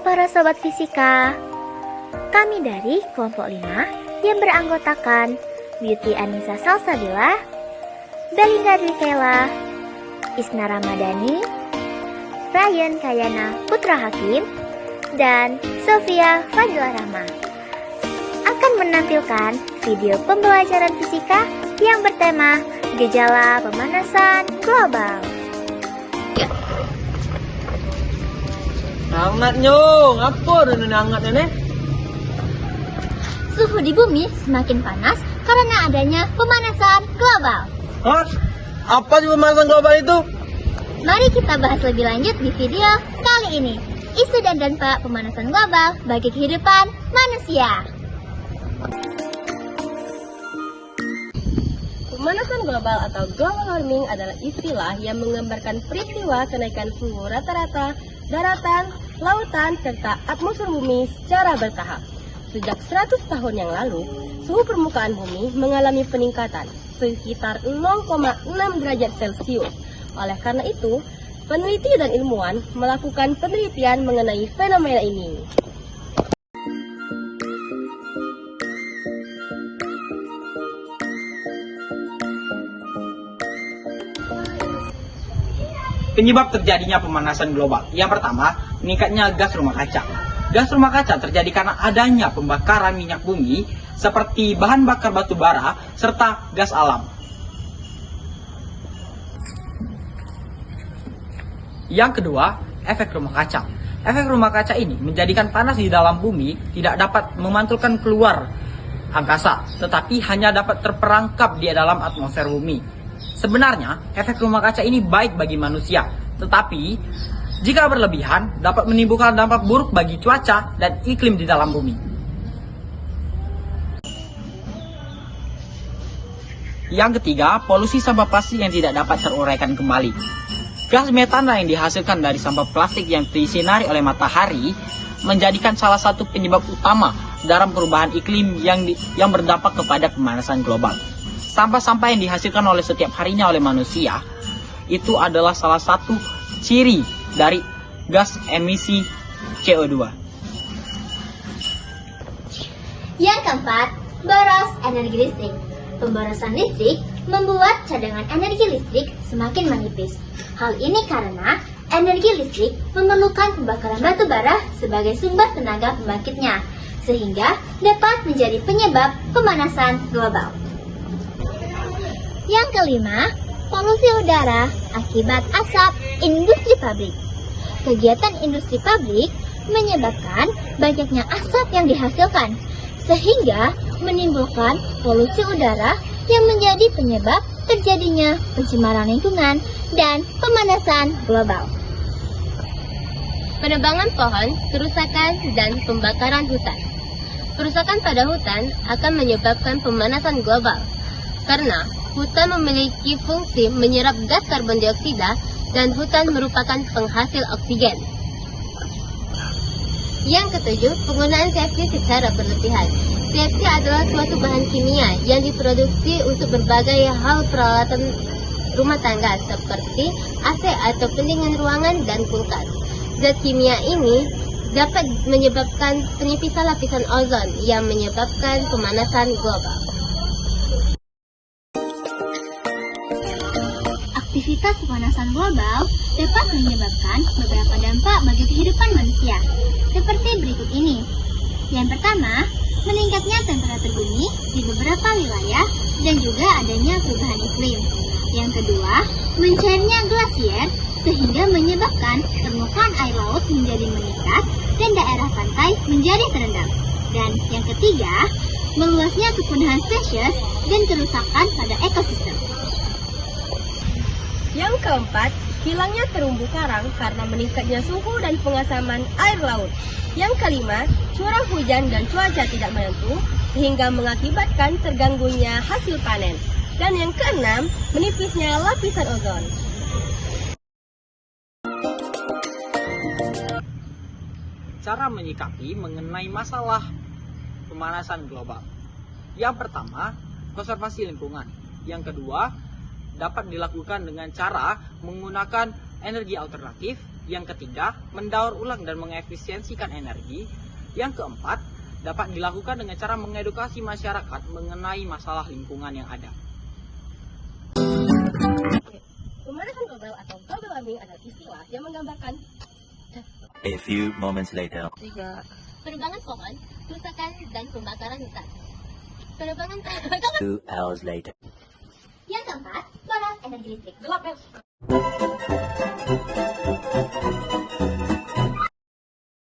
para sobat fisika. Kami dari kelompok 5 yang beranggotakan Beauty Anissa Salsabila, Belinda Dwi Kayla, Isna Ramadhani, Ryan Kayana Putra Hakim, dan Sofia Fadila Rahma akan menampilkan video pembelajaran fisika yang bertema gejala pemanasan global. Hangat nyong, apa udah hangat ini? Suhu di bumi semakin panas karena adanya pemanasan global. Hah? Apa sih pemanasan global itu? Mari kita bahas lebih lanjut di video kali ini. Isu dan dampak pemanasan global bagi kehidupan manusia. Pemanasan global atau global warming adalah istilah yang menggambarkan peristiwa kenaikan suhu rata-rata daratan, lautan, serta atmosfer bumi secara bertahap. Sejak 100 tahun yang lalu, suhu permukaan bumi mengalami peningkatan sekitar 0,6 derajat Celcius. Oleh karena itu, peneliti dan ilmuwan melakukan penelitian mengenai fenomena ini. Penyebab terjadinya pemanasan global. Yang pertama, meningkatnya gas rumah kaca. Gas rumah kaca terjadi karena adanya pembakaran minyak bumi seperti bahan bakar batu bara serta gas alam. Yang kedua, efek rumah kaca. Efek rumah kaca ini menjadikan panas di dalam bumi tidak dapat memantulkan keluar angkasa, tetapi hanya dapat terperangkap di dalam atmosfer bumi. Sebenarnya, efek rumah kaca ini baik bagi manusia, tetapi jika berlebihan dapat menimbulkan dampak buruk bagi cuaca dan iklim di dalam bumi. Yang ketiga, polusi sampah plastik yang tidak dapat teruraikan kembali. Gas metana yang dihasilkan dari sampah plastik yang disinari oleh matahari menjadikan salah satu penyebab utama dalam perubahan iklim yang berdampak kepada pemanasan global. Sampah-sampah yang dihasilkan oleh setiap harinya oleh manusia itu adalah salah satu ciri dari gas emisi CO2. Yang keempat, boros energi listrik. Pemborosan listrik membuat cadangan energi listrik semakin menipis. Hal ini karena energi listrik memerlukan pembakaran batu bara sebagai sumber tenaga pembangkitnya, sehingga dapat menjadi penyebab pemanasan global. Yang kelima, polusi udara akibat asap industri pabrik. Kegiatan industri pabrik menyebabkan banyaknya asap yang dihasilkan, sehingga menimbulkan polusi udara yang menjadi penyebab terjadinya pencemaran lingkungan dan pemanasan global. Penebangan pohon, kerusakan, dan pembakaran hutan. Kerusakan pada hutan akan menyebabkan pemanasan global, karena hutan memiliki fungsi menyerap gas karbon dioksida dan hutan merupakan penghasil oksigen. Yang ketujuh, penggunaan CFC secara berlebihan. CFC adalah suatu bahan kimia yang diproduksi untuk berbagai hal peralatan rumah tangga seperti AC atau pendingin ruangan dan kulkas. Zat kimia ini dapat menyebabkan penipisan lapisan ozon yang menyebabkan pemanasan global. Aktivitas pemanasan global dapat menyebabkan beberapa dampak bagi kehidupan manusia, seperti berikut ini. Yang pertama, meningkatnya temperatur bumi di beberapa wilayah dan juga adanya perubahan iklim. Yang kedua, mencairnya glasier sehingga menyebabkan permukaan air laut menjadi meningkat dan daerah pantai menjadi terendam. Dan yang ketiga, meluasnya kepunahan spesies dan kerusakan pada ekosistem. Yang keempat, hilangnya terumbu karang karena meningkatnya suhu dan pengasaman air laut. Yang kelima, curah hujan dan cuaca tidak menentu sehingga mengakibatkan terganggunya hasil panen. Dan yang keenam, menipisnya lapisan ozon. Cara menyikapi mengenai masalah pemanasan global. Yang pertama, konservasi lingkungan. Yang kedua, dapat dilakukan dengan cara menggunakan energi alternatif. Yang ketiga, mendaur ulang dan mengefisiensikan energi. Yang keempat, dapat dilakukan dengan cara mengedukasi masyarakat mengenai masalah lingkungan yang ada. Pemanasan global atau global warming adalah istilah yang menggambarkan A few moments later. Perubahan pohon, kerusakan dan pembakaran hutan. Perubahan 2 hours later. Yang keempat, boros energi listrik. gelap ya.